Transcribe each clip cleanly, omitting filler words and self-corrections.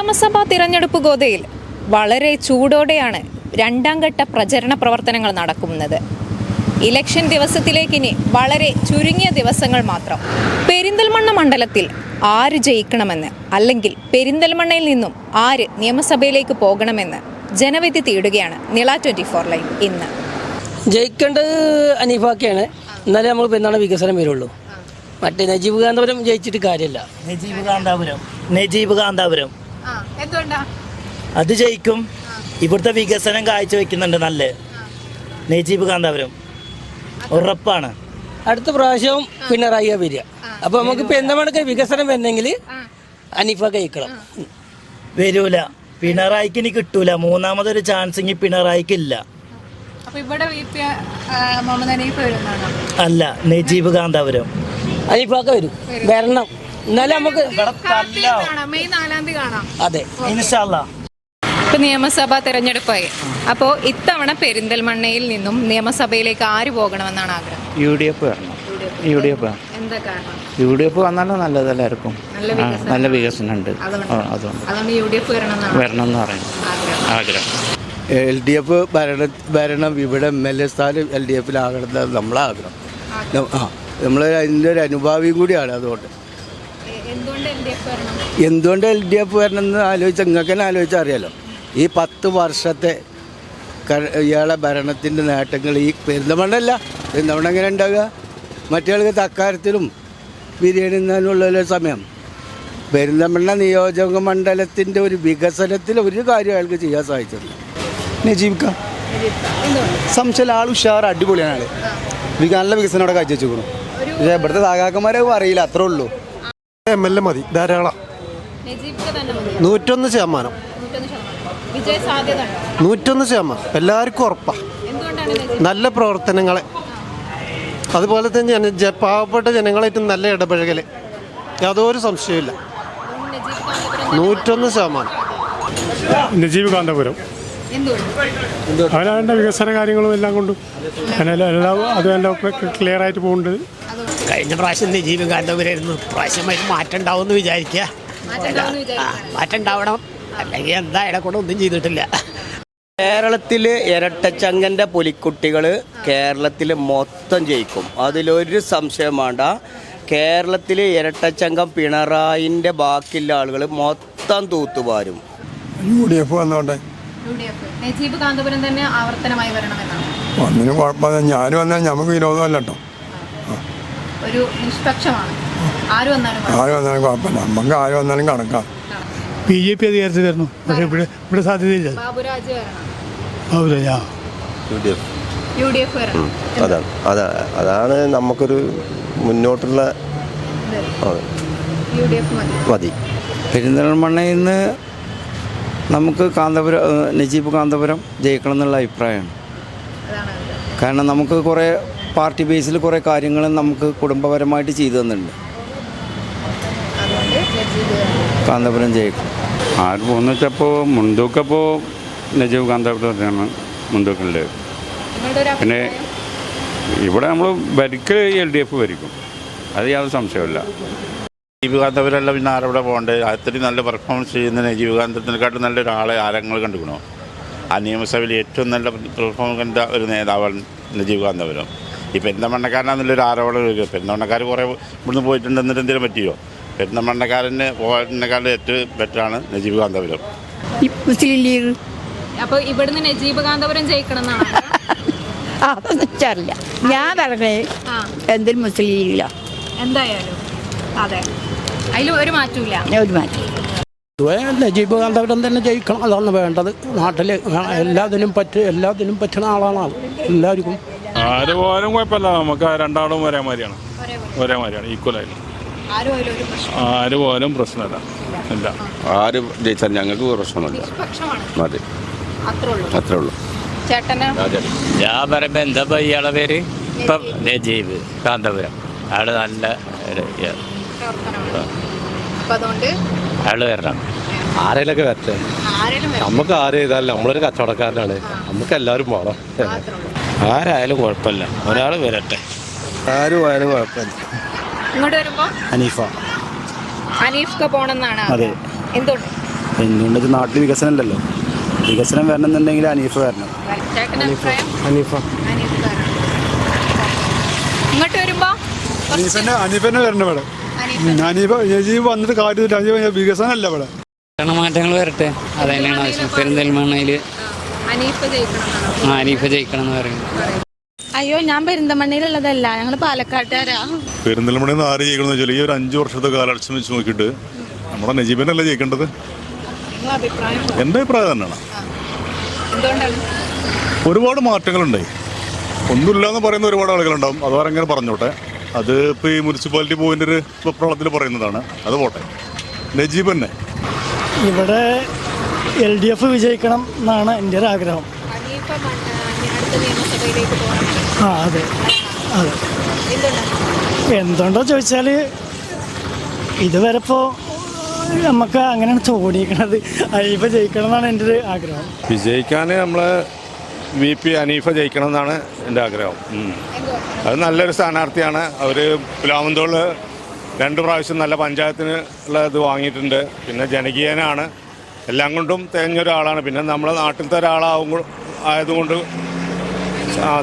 നിയമസഭാ തിരഞ്ഞെടുപ്പ് ഗോതയിൽ വളരെ ചൂടോടെയാണ് രണ്ടാം ഘട്ട പ്രചരണ പ്രവർത്തനങ്ങൾ നടക്കുന്നത്. ഇലക്ഷൻ ദിവസത്തിലേക്കിനി വളരെ ചുരുങ്ങിയ ദിവസങ്ങൾ മാത്രം. പെരിന്തൽമണ്ണ മണ്ഡലത്തിൽ ആര് ജയിക്കണമെന്ന്, അല്ലെങ്കിൽ പെരിന്തൽമണ്ണയിൽ നിന്നും ആര് നിയമസഭയിലേക്ക് പോകണമെന്ന് ജനവിധി തേടുകയാണ് നിള 24 ലൈവ്. ഇന്ന് ജയിക്കേണ്ടത് അനീഫാക്കയാണ്. എന്നാലേ നമ്മൾ പെരുന്നാൾ വികസനം വരുള്ളൂ. മറ്റേ നജീബ് കാന്തപുരം ജയിച്ചിട്ട് കാര്യമില്ല. നജീബ് കാന്തപുരം അത് ജയിക്കും. ഇവിടുത്തെ വികസനം കാഴ്ചവെക്കുന്നുണ്ട് നല്ല. നജീബ് കാന്തപുരം ഉറപ്പാണ്. അടുത്ത പ്രാവശ്യം പിണറായി വരിക. അപ്പൊ നമുക്ക് പെരുന്തൽമണ്ണക്ക് വികസനം വരണമെങ്കിൽ അനീഫാക്ക ജയിക്കണം. വരൂല, പിണറായിക്ക് ഇനി കിട്ടൂല. മൂന്നാമതൊരു ചാൻസ് ഇനി പിണറായിക്കില്ല. അല്ല, നജീബ് കാന്തപുരം അനീഫാക്ക വരും, വരണം. എന്നാലും നമുക്ക് അതെ ഇൻഷാ അല്ലാഹ്. ഇപ്പൊ നിയമസഭാ തെരഞ്ഞെടുപ്പായി. അപ്പോൾ ഇത്തവണ പെരിന്തൽമണ്ണയിൽ നിന്നും നിയമസഭയിലേക്ക് ആര് പോകണമെന്നാണ് ആഗ്രഹം? UDF വരണം. എന്താ കാരണം? UDF വന്നാലും നല്ലത് എല്ലാവർക്കും. നല്ല വികസനം ഉണ്ട്. അതുകൊണ്ട് UDF വരണം എന്ന് പറയുന്നു ആഗ്രഹം. LDF ഭരണം. ഇവിടെ MLA സ്ഥാനം LDFിലാകണം നമ്മളെ ആഗ്രഹം. നമ്മൾ അതിൻ്റെ ഒരു അനുഭാവിയും കൂടിയാണ്. അതുകൊണ്ട് എന്തുകൊണ്ട് LDF വരണം എന്ന് ആലോചിച്ചാൽ നിങ്ങൾക്ക് തന്നെ ആലോചിച്ചാൽ അറിയാലോ. ഈ 10 വർഷത്തെ ഇയാളെ ഭരണത്തിൻ്റെ നേട്ടങ്ങൾ ഈ പെരുന്തൽമണ്ണല്ല. പെരുന്തൽമണ്ണ എങ്ങനെ ഉണ്ടാകുക? മറ്റേ തക്കാരത്തിലും ബിരിയാണി തിന്നാനുള്ള സമയം. പെരിന്തൽമണ്ണ നിയോജക മണ്ഡലത്തിൻ്റെ ഒരു വികസനത്തിൽ ഒരു കാര്യം അയാൾക്ക് ചെയ്യാൻ സാധിച്ചിട്ടില്ല. നജീബ് ഖാൻ സംശയം ആൾ ഉഷാർ, അടിപൊളിയാണ്. നല്ല വികസനം അവിടെ കാഴ്ച വെച്ചു. പക്ഷേ ഇവിടുത്തെ താകാക്കന്മാരെ അറിയില്ല, അത്രേ ഉള്ളൂ. MLA മതി, ധാരാളം. 101%. 101%. എല്ലാവർക്കും ഉറപ്പാണ്. നല്ല പ്രവർത്തനങ്ങളെ, അതുപോലെ തന്നെ പാവപ്പെട്ട ജനങ്ങളായിട്ട് നല്ല ഇടപഴകൽ, യാതൊരു സംശയമില്ല. 101%. നജീബ് കാന്തപുരം അവനവൻ്റെ വികസന കാര്യങ്ങളും എല്ലാം കൊണ്ടും എല്ലാം അതെല്ലാം ക്ലിയർ ആയിട്ട് പോകുന്നുണ്ട്. കഴിഞ്ഞ പ്രാവശ്യം നജീബ് കാന്തപുരമായിരുന്നു. പ്രാവശ്യം മാറ്റം ഉണ്ടാവും എന്ന് വിചാരിക്കുക. മാറ്റം ഉണ്ടാവണം, അല്ലെങ്കിൽ എന്താ ഇടക്കൂടെ ഒന്നും ചെയ്തിട്ടില്ല. കേരളത്തിൽ ഇരട്ടച്ചങ്കൻ്റെ പുലിക്കുട്ടികൾ കേരളത്തിൽ മൊത്തം ജയിക്കും, അതിലൊരു സംശയം വേണ്ട. കേരളത്തിൽ ഇരട്ടച്ചങ്കം പിണറായിൻ്റെ ബാക്കിയുള്ള ആളുകൾ മൊത്തം തൂത്തുപാരും. UDF വന്നോട്ടെ. നജീബ് കാന്തപുരം തന്നെ ആവർത്തനമായി വരണമെന്നാണ്. ഒന്നിനും കുഴപ്പമില്ല. ഞാനും വന്നാൽ നമുക്ക് വിരോധമല്ല കേട്ടോ. ഒരു നിഷ്പക്ഷമാണ്. ആര് വന്നാലും കുഴപ്പമില്ല. നമുക്ക് ആര് വന്നാലും കണക്കാം. BJP അധികാരത്തിൽ വരണം. പക്ഷേ ഇവിടെ സാധ്യതയില്ല. അതാണ് നമുക്കൊരു മുന്നോട്ടുള്ള മതി. പെരിന്തൽമണ്ണയിൽ നിന്ന് നമുക്ക് നജീബ് കാന്തപുരം ജയിക്കണം എന്നുള്ള അഭിപ്രായമാണ്. കാരണം നമുക്ക് കുറേ പാർട്ടി ബേസിൽ കുറേ കാര്യങ്ങൾ നമുക്ക് കുടുംബപരമായിട്ട് ചെയ്തു തന്നിട്ടുണ്ട്. കാന്തപുരം ജയിക്കും. ആര് പോകുന്ന വെച്ചപ്പോൾ മുൻതൂക്കപ്പോൾ നജീബ് കാന്തപുരത്തിനാണ് മുൻതൂക്കുള്ളത്. പിന്നെ ഇവിടെ നമ്മൾ ഭരിക്കൽ LDF ഭരിക്കും, അത് യാതൊരു സംശയമില്ല. നജീബ് കാന്തപുരമല്ല പിന്നെ ആരവിടെ പോകേണ്ടത്? അത്രയും നല്ല പെർഫോമൻസ് ചെയ്യുന്ന നജീബ് കാന്തപുരത്തിനെക്കാട്ടും നല്ലൊരാളെ ആരങ്ങൾ കണ്ടുക്കണോ? ആ നിയമസഭയിൽ ഏറ്റവും നല്ല പെർഫോമൻസ് കണ്ട ഒരു നേതാവാണ് നജീബ് കാന്തപുരം. ഈ പെരുന്തൽമണ്ണക്കാരനാണെന്നുള്ളൊരു ആരോപണം വരിക. പെരുന്തൽമണ്ണക്കാർ കുറേ ഇവിടുന്ന് പോയിട്ടുണ്ട്, എന്നിട്ട് എന്തെങ്കിലും പറ്റിയോ? പെരുന്തൽമണ്ണക്കാരന് പോകാനേക്കാളും ഏറ്റവും ബെറ്ററാണ് നജീബ് കാന്തപുരം. മുസ്ലിം ലീഗ്. അപ്പോൾ ഇവിടുന്ന് നജീബ് കാന്തപുരം ജയിക്കണം എന്നാണ്. അതൊന്നും വെച്ചറിയില്ല. ഞാൻ പറഞ്ഞേ എന്തൊരു മുസ്ലിം ലീഗില്ല. എന്തായാലും അതെ, അതിൽ ഒരു മാറ്റമില്ല. ഒരു മാറ്റം. നജീബ് കാന്തപുരം തന്നെ ജയിക്കണം, അതാണ് വേണ്ടത്. നാട്ടിൽ എല്ലാത്തിനും പറ്റുന്ന ആളാണ് എല്ലാവർക്കും. ആര് പോയാലും കുഴപ്പമില്ല. നമുക്ക് രണ്ടാളും ഒരേ മാതിരിയാണ് ഈക്വലായിട്ട്. ആര് പോയാലും പ്രശ്നമില്ല. ഇല്ല, ആര് ജയിച്ചാൽ ഞങ്ങൾക്ക് പ്രശ്നമില്ല. മതി, അത്രേ ഉള്ളൂ. ഞാൻ പറയുമ്പോൾ എന്താ ഇയാളെ പേര്? ഇപ്പം നജീബ് കാന്തപുരം. അയാൾ നല്ല അയാൾ വരണം. ആരെയൊക്കെ വരട്ടെ, നമുക്ക് ആരും ചെയ്താലും നമ്മളൊരു കച്ചവടക്കാരനാണ്. നമുക്ക് എല്ലാവരും പോകണം. ആരായാലും കുഴപ്പമില്ല, ഒരാൾ വരട്ടെ. ആരും ആയാലും കുഴപ്പമില്ല. ഇങ്ങോട്ട് വരുമ്പോ ഹനീഫ പോണെന്നാണ്. അതെ. എന്തുകൊണ്ട്? എന്തുകൊണ്ട് വെച്ചാൽ നാട്ടിൽ വികസനം ഇല്ലല്ലോ. വികസനം വരണമെന്നുണ്ടെങ്കിൽ അനീഫ് വരണം. അനീഫ ഇങ്ങോട്ട് വരുമ്പോ അനീഫന്നെ വരണം ഇവിടെ. അനീഫ നജീബ് വന്നിട്ട് കാര്യമില്ല, വികസനം അല്ല ഇവിടെ. മാറ്റങ്ങൾ വരട്ടെ, അത് തന്നെയാണ് ആവശ്യം. പെരിന്തൽമണ്ണയിൽ അനീഫ ജയിക്കണം എന്ന് പറയുന്നത്. അയ്യോ, ഞാൻ പെരിന്തമണ്ണയിലുള്ളതല്ല, ഞങ്ങൾ പാലക്കാട്ടുകാരാ. പെരിന്തൽമണ്ണയിൽ നിന്ന് ആര് ജയിക്കണമെന്ന് വെച്ചാൽ ഈ ഒരു 5 വർഷത്തെ കാലഘട്ടം വെച്ച് നോക്കിയിട്ട് നമ്മുടെ നജീബിനല്ല ജയിക്കേണ്ടത്. എൻ്റെ അഭിപ്രായം തന്നെയാണ്. ഒരുപാട് മാറ്റങ്ങളുണ്ടായി. ഒന്നുമില്ല എന്ന് പറയുന്ന ഒരുപാട് ആളുകളുണ്ടാവും. അതവരങ്ങനെ പറഞ്ഞോട്ടെ. അത് ഇപ്പോൾ ഈ മുനിസിപ്പാലിറ്റി പോയിന്റ് ഒരു വെപ്രാളത്തിൽ പറയുന്നതാണ്. അത് പോട്ടെ. നജീബ് തന്നെ ഇവിടെ LDF വിജയിക്കണം എന്നാണ് എൻ്റെ ഒരു ആഗ്രഹം. അതെ അതെ. എന്തുകൊണ്ടോ ചോദിച്ചാൽ ഇതുവരെ ഇപ്പോൾ നമുക്ക് അങ്ങനെയാണ് തോന്നിയിരിക്കണത്. അനീഫ ജയിക്കണം എന്നാണ് എൻ്റെ ഒരു ആഗ്രഹം. വിജയിക്കാൻ നമ്മൾ VP അനീഫ ജയിക്കണം എന്നാണ് എൻ്റെ ആഗ്രഹം. അത് നല്ലൊരു സ്ഥാനാർത്ഥിയാണ്. അവർ പുലാമന്തോള് 2 പ്രാവശ്യം നല്ല പഞ്ചായത്തിന് ഉള്ള ഇത് വാങ്ങിയിട്ടുണ്ട്. പിന്നെ ജനകീയനാണ്, എല്ലാം കൊണ്ടും തികഞ്ഞൊരാളാണ്. പിന്നെ നമ്മളെ നാട്ടിലത്തെ ആയതുകൊണ്ട്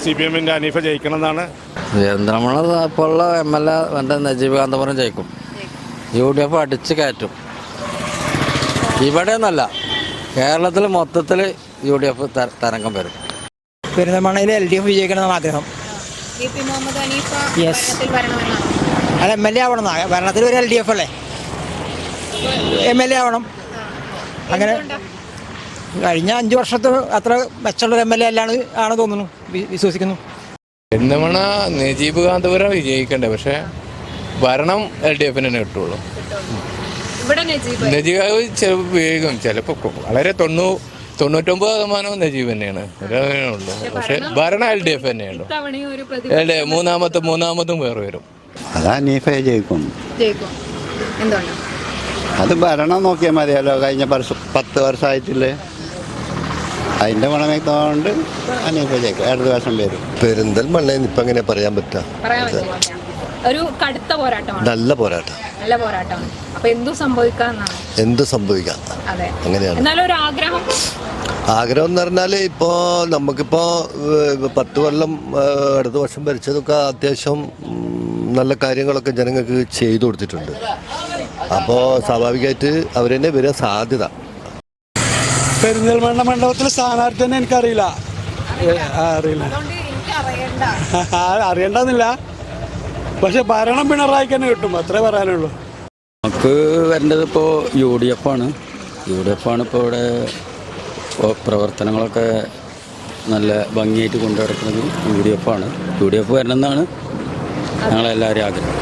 CPM-ൻ്റെ അനീഫ ജയിക്കണം എന്നാണ്. നമ്മളെ ഇപ്പോൾ ഉള്ള MLA എൻ്റെ നജീബ് കാന്തപുരം ജയിക്കും. UDF അടിച്ച് കയറ്റും. ഇവിടെ എന്നല്ല, കേരളത്തിൽ മൊത്തത്തിൽ UDF തരംഗം വരും. പെരിന്തൽമണ്ണയിൽ LDF വിജയിക്കണമെന്നാണ് ആഗ്രഹം. അല്ല, MLA ആവണം. ഭരണത്തിൽ ഒരു LDF അല്ലേ, MLA ആവണം. അങ്ങനെ കഴിഞ്ഞ 5 വർഷത്തെ അത്ര മെച്ചമുള്ളൊരു MLA അല്ലാണ് ആണ് തോന്നുന്നു, വിശ്വസിക്കുന്നു. പെരിന്തൽമണ്ണ നജീബ് കാന്തപുരം വിജയിക്കണ്ടേ, പക്ഷേ ഭരണം LDF-ന് തന്നെ കിട്ടുള്ളൂ. നജീബ് വേഗം ചിലപ്പോൾ വളരെ 99% നജീബ് തന്നെയാണ് ഉള്ളൂ. പക്ഷെ ഭരണം LDF തന്നെയുള്ളൂ. മൂന്നാമതും വേറെ വരും. അത് അനീഫ ജയിക്കും. അത് ഭരണം നോക്കിയാൽ മതിയല്ലോ. കഴിഞ്ഞ 10 വർഷമായിട്ടില്ലേ, അതിൻ്റെ ഗുണമേക്കൊണ്ട് അനീഫ ജയിക്കും. 2 വർഷം വരും. പെരിന്തൽമണ്ണയിൽ ഇപ്പം എങ്ങനെ പറയാൻ പറ്റാ? ഒരു കടുത്ത പോരാട്ടമാണ്. നല്ല പോരാട്ടം. അപ്പൊ എന്തു സംഭവിക്കാം. അങ്ങനെയാണ്. എന്നാലും ഒരു ആഗ്രഹം എന്ന് പറഞ്ഞാൽ ഇപ്പോൾ നമുക്കിപ്പോൾ 10 കൊല്ലം അടുത്ത വർഷം ഭരിച്ചതൊക്കെ അത്യാവശ്യം നല്ല കാര്യങ്ങളൊക്കെ ജനങ്ങൾക്ക് ചെയ്തു കൊടുത്തിട്ടുണ്ട്. അപ്പോൾ സ്വാഭാവികമായിട്ട് അവർ തന്നെ വരാൻ സാധ്യത. പെരിന്തൽമണ്ണ മണ്ഡലത്തിലെ സ്ഥാനാർത്ഥി തന്നെ എനിക്കറിയില്ല. അറിയണ്ടെന്നില്ല, പക്ഷെ ഭരണം പിണറായിക്ക് തന്നെ കിട്ടും, അത്രേ പറയാനുള്ളൂ. നമുക്ക് വരേണ്ടത് ഇപ്പോൾ UDF ആണ്. UDF ആണ് ഇപ്പോൾ ഇവിടെ പ്രവർത്തനങ്ങളൊക്കെ നല്ല ഭംഗിയായിട്ട് കൊണ്ടു നടക്കുന്നത്. UDF ആണ്. UDF വരണമെന്നാണ് ഞങ്ങളെല്ലാവരും ആഗ്രഹം.